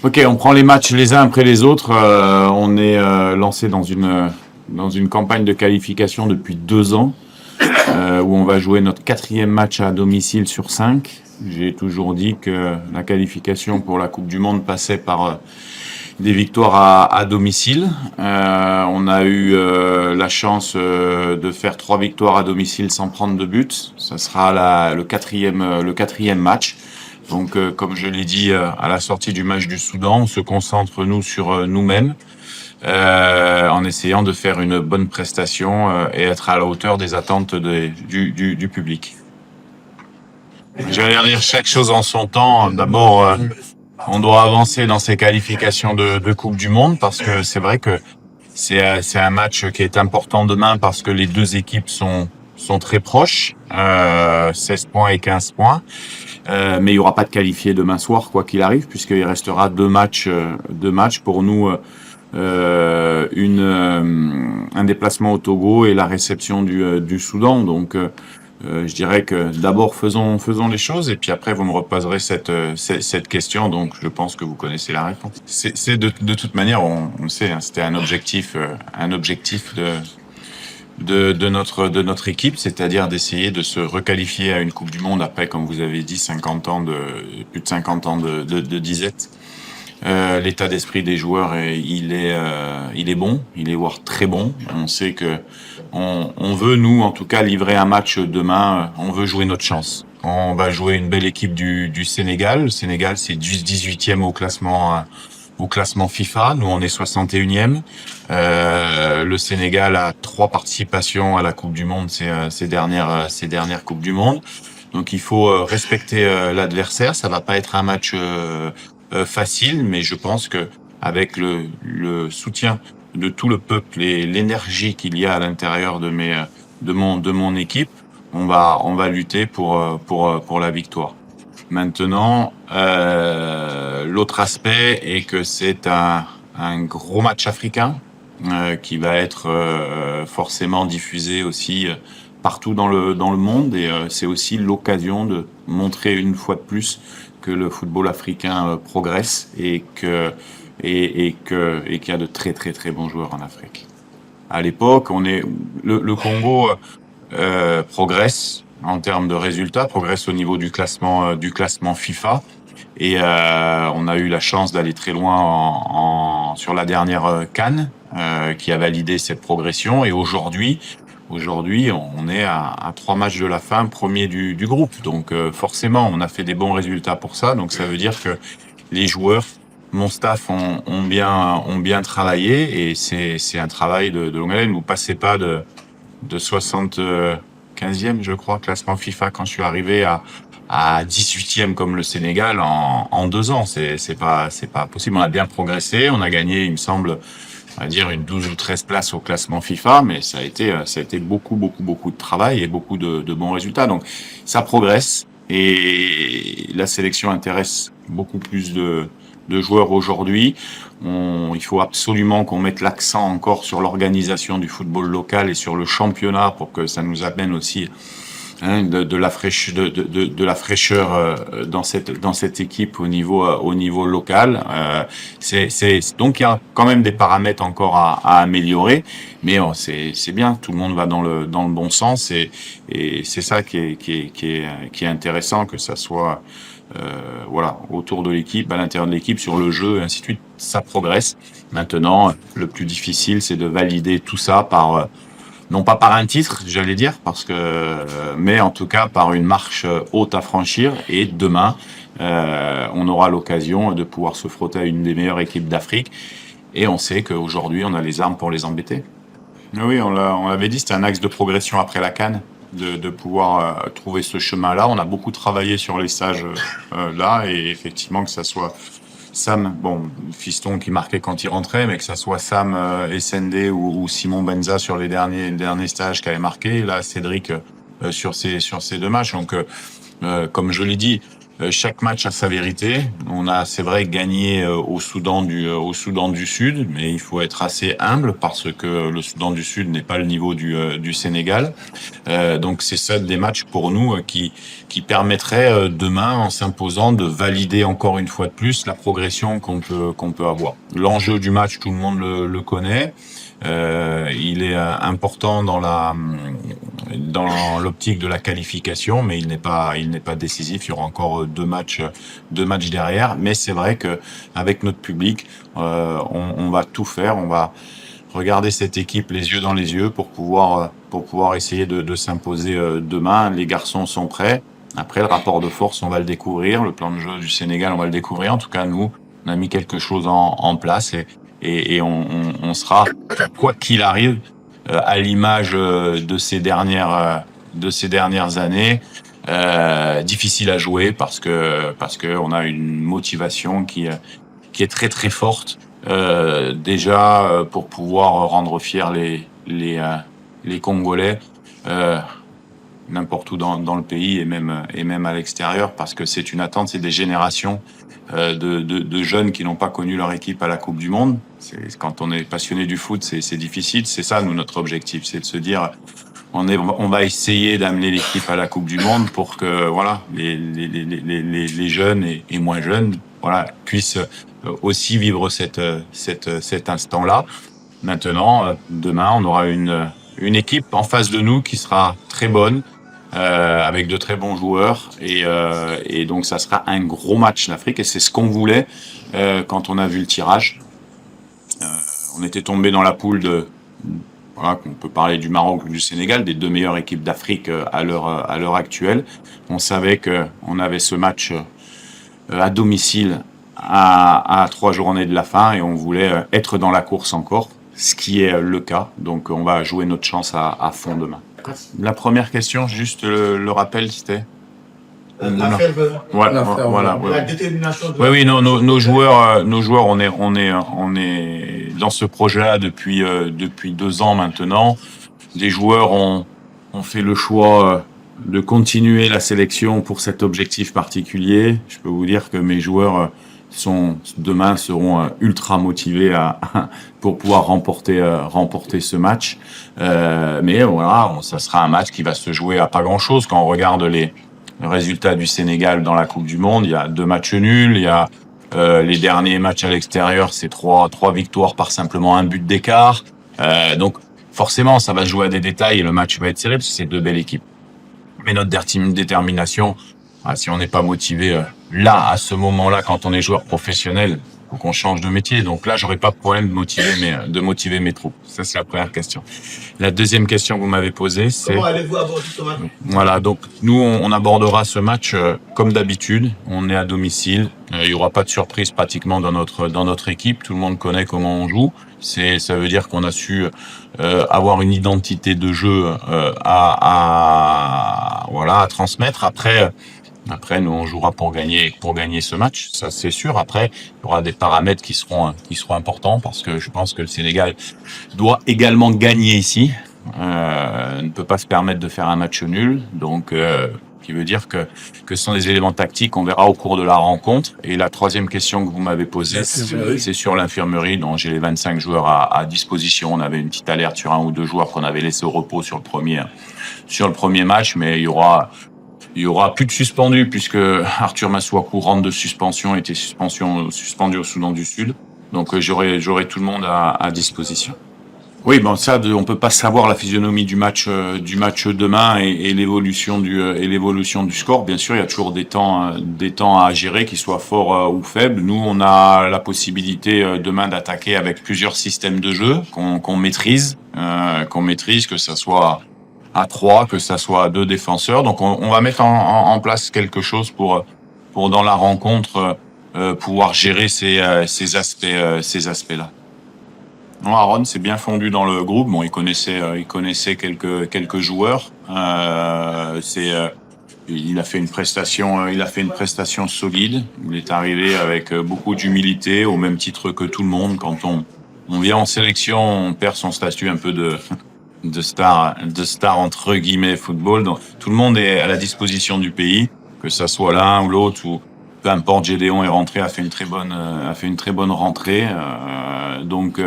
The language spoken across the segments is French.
Ok, on prend les matchs les uns après les autres. On est lancé dans une campagne de qualification depuis 2 ans, où on va jouer notre 4e match à domicile sur 5. J'ai toujours dit que la qualification pour la Coupe du Monde passait par des victoires à domicile. On a eu la chance de faire 3 victoires à domicile sans prendre de but. Ça sera le quatrième match. Donc, comme je l'ai dit à la sortie du match du Soudan, on se concentre nous sur nous-mêmes, en essayant de faire une bonne prestation et être à la hauteur des attentes du public. Je vais dire chaque chose en son temps. D'abord, on doit avancer dans ces qualifications de Coupe du Monde parce que c'est vrai que c'est un match qui est important demain parce que les deux équipes sont très proches, 16 points et 15 points. Mais il y aura pas de qualifiés demain soir, quoi qu'il arrive, puisqu'il restera deux matchs pour nous, un déplacement au Togo et la réception du Soudan. Donc, je dirais que d'abord faisons les choses, et puis après vous me reposerez cette question. Donc, je pense que vous connaissez la réponse. C'est de toute manière, on le sait, hein, c'était un objectif de notre équipe, c'est-à-dire d'essayer de se requalifier à une Coupe du Monde après, comme vous avez dit, plus de 50 ans de disette. L'état d'esprit des joueurs, il est bon, il est voire très bon. On sait que on veut, nous, en tout cas, livrer un match demain. On veut jouer notre chance. On va jouer une belle équipe du Sénégal. Le Sénégal, c'est 18e au classement FIFA. Nous, on est 61e. Le Sénégal a 3 participations à la Coupe du Monde ces dernières Coupes du Monde. Donc, il faut respecter l'adversaire. Ça va pas être un match facile, mais je pense que avec le soutien de tout le peuple et l'énergie qu'il y a à l'intérieur de mon équipe, on va lutter pour la victoire. Maintenant, l'autre aspect est que c'est un gros match africain qui va être forcément diffusé aussi partout dans le monde, et c'est aussi l'occasion de montrer une fois de plus que le football africain progresse et qu'il y a de très très très bons joueurs en Afrique. À l'époque, le Congo progresse en termes de résultats, progresse au niveau du classement FIFA. Et on a eu la chance d'aller très loin sur la dernière CAN, qui a validé cette progression. Et aujourd'hui, on est à 3 matchs de la fin, premier du groupe. Donc forcément, on a fait des bons résultats pour ça. Donc ça veut dire que les joueurs, mon staff, ont bien travaillé, et c'est un travail de longue haleine. Vous passez pas de 75e, je crois, classement FIFA, quand je suis arrivé à 18e comme le Sénégal en 2 ans. C'est pas possible. On a bien progressé. On a gagné, il me semble, on va dire une 12 ou 13 places au classement FIFA, mais ça a été beaucoup de travail et beaucoup de bons résultats. Donc, ça progresse, et la sélection intéresse beaucoup plus de joueurs aujourd'hui. Il faut absolument qu'on mette l'accent encore sur l'organisation du football local et sur le championnat pour que ça nous amène aussi de la fraîcheur dans cette équipe au niveau local. Donc il y a quand même des paramètres encore à améliorer, mais c'est bien, tout le monde va dans le bon sens, et c'est ça qui est intéressant, que ça soit autour de l'équipe, à l'intérieur de l'équipe, sur le jeu, et ainsi de suite. Ça progresse. Maintenant, le plus difficile, c'est de valider tout ça non pas par un titre, j'allais dire, mais en tout cas par une marche haute à franchir. Et demain, on aura l'occasion de pouvoir se frotter à une des meilleures équipes d'Afrique. Et on sait qu'aujourd'hui, on a les armes pour les embêter. Oui, on l'avait dit, c'était un axe de progression après la CAN, de pouvoir trouver ce chemin-là. On a beaucoup travaillé sur les stages là, et effectivement, que ça soit Sam, Fiston qui marquait quand il rentrait, mais que ça soit Sam Essendé ou Simon Benza sur les derniers stages qui avaient marqué. Là, Cédric sur ces 2 matchs. Donc, comme je l'ai dit, Chaque match a sa vérité. On a, c'est vrai, gagné au Soudan du Sud, mais il faut être assez humble parce que le Soudan du Sud n'est pas le niveau du Sénégal. Donc c'est ça des matchs pour nous qui permettraient demain, en s'imposant, de valider encore une fois de plus la progression qu'on peut avoir. L'enjeu du match, tout le monde le connaît. Il est important dans l'optique de la qualification, mais il n'est pas décisif. Il y aura encore deux matchs derrière. Mais c'est vrai que avec notre public, on va tout faire. On va regarder cette équipe les yeux dans les yeux pour pouvoir essayer de s'imposer demain. Les garçons sont prêts. Après, le rapport de force, on va le découvrir. Le plan de jeu du Sénégal, on va le découvrir. En tout cas, nous, on a mis quelque chose en place et on sera, quoi qu'il arrive, à l'image de ces dernières années, difficile à jouer parce que on a une motivation qui est très très forte. Déjà pour pouvoir rendre fiers les Congolais n'importe où dans le pays et même à l'extérieur, parce que c'est une attente, c'est des générations de jeunes qui n'ont pas connu leur équipe à la Coupe du Monde. Quand on est passionné du foot, c'est difficile. C'est ça, nous, notre objectif, c'est de se dire on va essayer d'amener l'équipe à la Coupe du Monde pour que voilà les jeunes et moins jeunes puissent aussi vivre cet instant-là. Maintenant, demain, on aura une équipe en face de nous qui sera très bonne, avec de très bons joueurs, et donc ça sera un gros match d'Afrique, et c'est ce qu'on voulait quand on a vu le tirage. On était tombé dans la poule on peut parler du Maroc ou du Sénégal, des deux meilleures équipes d'Afrique à l'heure actuelle. On savait que on avait ce match à domicile à 3 journées de la fin, et on voulait être dans la course encore, ce qui est le cas. Donc on va jouer notre chance à fond demain. La première question, juste le rappel, c'était voilà. La détermination de Oui, nos joueurs, on est dans ce projet-là depuis 2 ans maintenant. Des joueurs ont fait le choix de continuer la sélection pour cet objectif particulier. Je peux vous dire que mes joueurs demain seront ultra motivés pour pouvoir remporter ce match. Mais voilà, ça sera un match qui va se jouer à pas grand-chose. Quand on regarde le résultat du Sénégal dans la Coupe du Monde, il y a 2 matchs nuls, il y a les derniers matchs à l'extérieur, c'est 3 victoires par simplement 1 but d'écart. Donc forcément, ça va se jouer à des détails et le match va être serré parce que c'est 2 belles équipes. Mais notre détermination, si on n'est pas motivé là, à ce moment-là, quand on est joueur professionnel, faut qu'on change de métier. Donc là, j'aurais pas de problème de motiver mes troupes. Ça, c'est la première question. La deuxième question que vous m'avez posée, c'est... Comment allez-vous aborder ce match ? Voilà, donc nous, on abordera ce match comme d'habitude. On est à domicile. Il y aura pas de surprise pratiquement dans notre équipe. Tout le monde connaît comment on joue. Ça veut dire qu'on a su avoir une identité de jeu à transmettre. Après, nous, on jouera pour gagner ce match. Ça, c'est sûr. Après, il y aura des paramètres qui seront importants parce que je pense que le Sénégal doit également gagner ici. Ne peut pas se permettre de faire un match nul. Donc, qui veut dire que ce sont des éléments tactiques. On verra au cours de la rencontre. Et la troisième question que vous m'avez posée, c'est sur l'infirmerie, dont j'ai les 25 joueurs à disposition. On avait une petite alerte sur 1 ou 2 joueurs qu'on avait laissé au repos sur le premier match, mais il y aura plus de suspendus puisque Arthur Masuaku rentre de suspension, était suspendu au Soudan du Sud. Donc j'aurai tout le monde à disposition. Oui, ça, on peut pas savoir la physionomie du match demain et l'évolution du score. Bien sûr, il y a toujours des temps à gérer, qu'ils soient forts ou faibles. Nous, on a la possibilité demain d'attaquer avec plusieurs systèmes de jeu qu'on maîtrise, que ça soit à 3, que ça soit à 2 défenseurs. Donc on va mettre en place quelque chose pour dans la rencontre pouvoir gérer ces aspects-là. Non, Aaron s'est bien fondu dans le groupe. Bon, il connaissait quelques joueurs. Il a fait une prestation solide. Il est arrivé avec beaucoup d'humilité, au même titre que tout le monde. Quand on vient en sélection, on perd son statut un peu de star entre guillemets football. Donc tout le monde est à la disposition du pays. que ça soit l'un ou l'autre, ou peu importe, Gédéon est rentré, a fait une très bonne rentrée. Donc,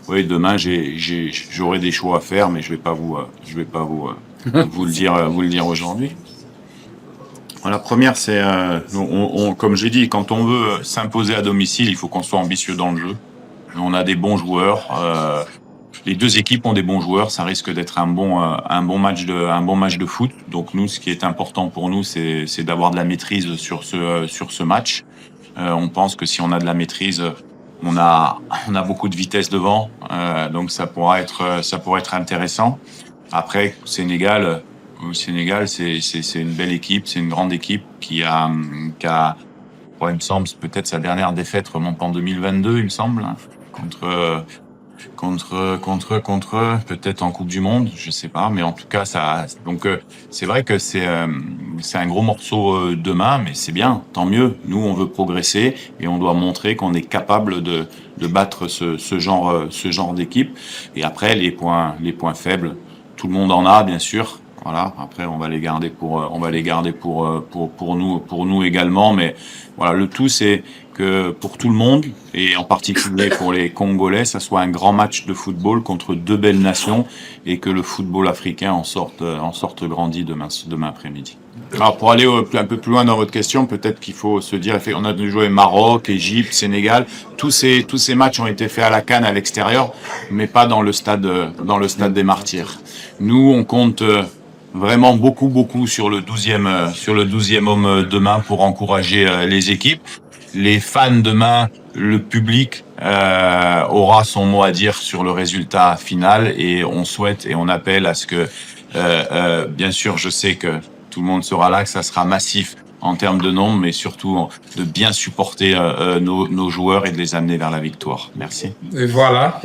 oui, demain j'aurai des choix à faire, mais je vais pas vous le dire aujourd'hui. La première, c'est, comme j'ai dit, quand on veut s'imposer à domicile, il faut qu'on soit ambitieux dans le jeu. On a des bons joueurs. Les deux équipes ont des bons joueurs. Ça risque d'être un bon match de foot. Donc nous, ce qui est important pour nous, c'est d'avoir de la maîtrise sur ce match. On pense que si on a de la maîtrise, on a beaucoup de vitesse devant. Donc ça pourra être intéressant. Après, au Sénégal, c'est une belle équipe, c'est une grande équipe qui a, il me semble, peut-être sa dernière défaite remonte en 2022, il me semble, contre peut-être en Coupe du Monde, je sais pas, mais en tout cas donc c'est vrai que c'est un gros morceau demain, mais c'est bien, tant mieux. Nous, on veut progresser et on doit montrer qu'on est capable de battre ce genre d'équipe. Et après, les points faibles, tout le monde en a, bien sûr. Voilà. Après, on va les garder pour nous également. Mais voilà, le tout, c'est que pour tout le monde, et en particulier pour les Congolais, ça soit un grand match de football contre deux belles nations et que le football africain en sorte grandi demain après-midi. Alors, pour aller un peu plus loin dans votre question, peut-être qu'il faut se dire, on a joué Maroc, Égypte, Sénégal. Tous ces matchs ont été faits à la CAN à l'extérieur, mais pas dans le stade des Martyrs. Nous, on compte vraiment beaucoup sur le 12e homme demain pour encourager les équipes. Les fans demain, le public aura son mot à dire sur le résultat final et on souhaite et on appelle à ce que, bien sûr, je sais que tout le monde sera là, que ça sera massif en termes de nombre, mais surtout de bien supporter nos joueurs et de les amener vers la victoire. Merci. Et voilà.